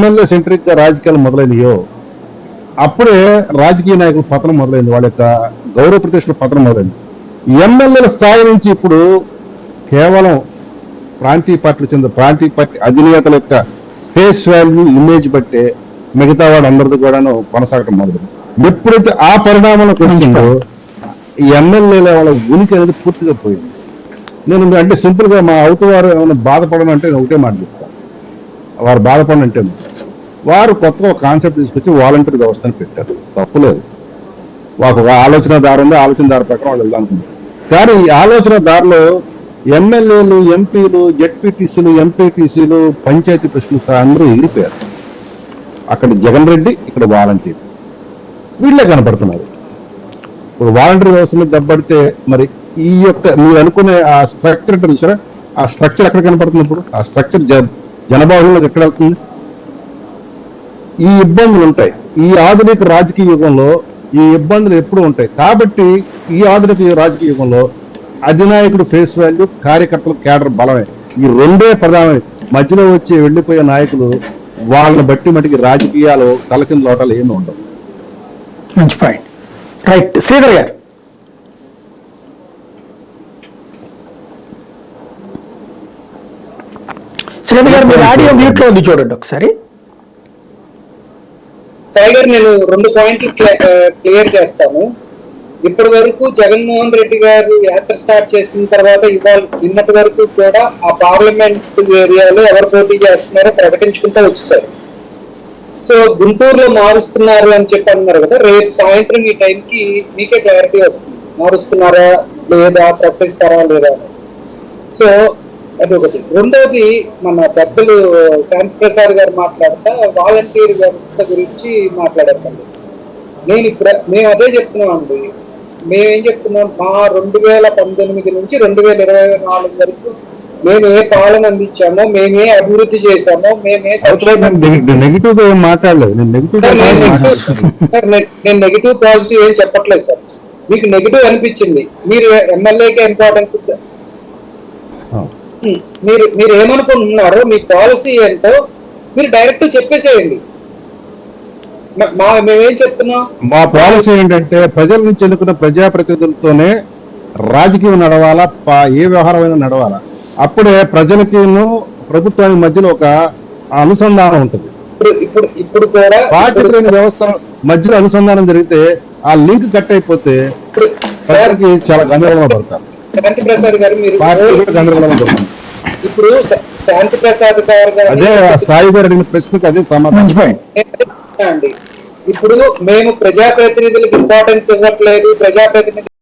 MLA centric గా రాజకీయాలు మొదలైనయో అప్పుడే రాజకీయ నాయకుల పతనం మొదలైంది, వాళ్ళ యొక్క గౌరవ ప్రతిష్టల పతనం మొదలైంది. ఎమ్మెల్యేల స్థాయి నుంచి ఇప్పుడు కేవలం ప్రాంతీయ పార్టీలు చెందిన ప్రాంతీయ పార్టీ అధినేతల యొక్క ఫేస్ వాల్యూ ఇమేజ్ బట్టే మిగతా వాడు అందరిది కూడాను కొనసాగటం మొదలైంది. ఎప్పుడైతే ఆ పరిణామంలోకి వచ్చిందో ఈ ఎమ్మెల్యేల వాళ్ళ ఉనికి అనేది పూర్తిగా పోయింది. నేను అంటే సింపుల్ గా మా అవుతవారు ఏమైనా బాధపడను అంటే నేను ఒకటే మాట చెప్తాను, వారు బాధపడను అంటే వారు కొత్తగా ఒక కాన్సెప్ట్ తీసుకొచ్చి వాలంటీర్ వ్యవస్థను పెట్టారు, తప్పులేదు. ఒక ఆలోచన దారి ఉంది, ఆలోచన దారి ప్రకారం వాళ్ళు వెళ్దానుకున్నారు. కానీ ఈ ఆలోచన దారిలో ఎమ్మెల్యేలు, ఎంపీలు, జెడ్పీటీసీలు, ఎంపీటీసీలు, పంచాయతీ ప్రెసిడెంట్స్ అందరూ ఎగిరిపోయారు. అక్కడ జగన్ రెడ్డి, ఇక్కడ వాలంటీర్, వీళ్ళే కనపడుతున్నారు. ఇప్పుడు వాలంటీర్ వ్యవస్థ మీద దెబ్బడితే మరి ఈ యొక్క మీరు అనుకునే ఆ స్ట్రక్చర్ అంటే చూసారా, ఆ స్ట్రక్చర్ ఎక్కడ కనపడుతుంది? ఇప్పుడు ఆ స్ట్రక్చర్ జనబాహుల్లోకి ఎక్కడ వెళ్తుంది? ఈ ఇబ్బందులు ఉంటాయి. ఈ ఆధునిక రాజకీయ యుగంలో ఈ ఇబ్బందులు ఎప్పుడు ఉంటాయి. కాబట్టి ఈ ఆధునిక రాజకీయ యుగంలో అధినాయకుడు ఫేస్ వాల్యూ, కార్యకర్తలు కేడర్ బలమే, ఈ రెండే ప్రధానమే. మధ్యలో వచ్చి వెళ్లిపోయే నాయకులు వాళ్ళని బట్టి మటుకి రాజకీయాలు తలకింద లోటాలు ఏమి ఉండవు. మంచి పాయింట్. రైట్, శ్రీధర్ గారు. శ్రీధర్ గారు, మీరు ఆడియో మ్యూట్ లో ఉంది, చూడండి ఒకసారి. సాయి గారు, నేను 2 పాయింట్లు క్లియర్ చేస్తాను. ఇప్పటి వరకు జగన్మోహన్ రెడ్డి గారు యాత్ర స్టార్ట్ చేసిన తర్వాత ఇన్నటి వరకు కూడా ఆ పార్లమెంట్ ఏరియాలో ఎవరు పోటీ చేస్తున్నారో ప్రకటించుకుంటూ వచ్చేసారు. సో గుంటూరులో మారుస్తున్నారు అని చెప్పి అన్నారు కదా, రేపు సాయంత్రం ఈ టైంకి మీకే క్లారిటీ వస్తుంది, మారుస్తున్నారా లేదా, ప్రకటిస్తారా లేదా. సో అదొకటి. రెండోది, మన పెద్దలు శాంతి ప్రసాద్ గారు మాట్లాడుతా వాలంటీర్ వ్యవస్థ గురించి మాట్లాడారు. మేము అదే చెప్తున్నాం అండి. మేమేం చెప్తున్నాం, మా 2019 నుంచి 2024 వరకు మేము ఏ పాలన అందించామో, మేమే అభివృద్ధి చేశామో, మేమే నెగిటివ్ ఏం మాట్లాడలేదు. నేను నెగిటివ్ పాజిటివ్ ఏం చెప్పట్లేదు సార్. మీకు నెగిటివ్ అనిపించింది, మీరు ఎమ్మెల్యేకే ఇంపార్టెన్స్ మీరు ఏమనుకుంటున్నారో, మీ పాలసీ ఏంటో మీరు డైరెక్ట్ చెప్పేసేయండి. మేమేం చెప్తున్నాం, మా పాలసీ ఏంటంటే ప్రజల నుంచి ఎన్నుకున్న ప్రజాప్రతినిధులతోనే రాజకీయం నడవాలా, ఏ వ్యవహారమైనా నడవాలా. అప్పుడే ప్రజలకి ప్రభుత్వానికి మధ్యలో ఒక అనుసంధానం ఉంటుంది. ఇప్పుడు కూడా పార్టీ వ్యవస్థ మధ్యలో అనుసంధానం జరిగితే ఆ లింక్ కట్ అయిపోతే ప్రజలకి చాలా గందరగోళం పడతారు. శాంతి ప్రసాద్ గారు, మీరు గందరగోళం పడుతుంది. ఇప్పుడు శాంతి ప్రసాద్ గారు అదే సాయి గారు అడిగిన ప్రశ్నకు అదే సమాధానం అండి. ఇప్పుడు మేము ప్రజాప్రతినిధులకు ఇంపార్టెన్స్ ఇవ్వట్లేదు, ప్రజాప్రతినిధులు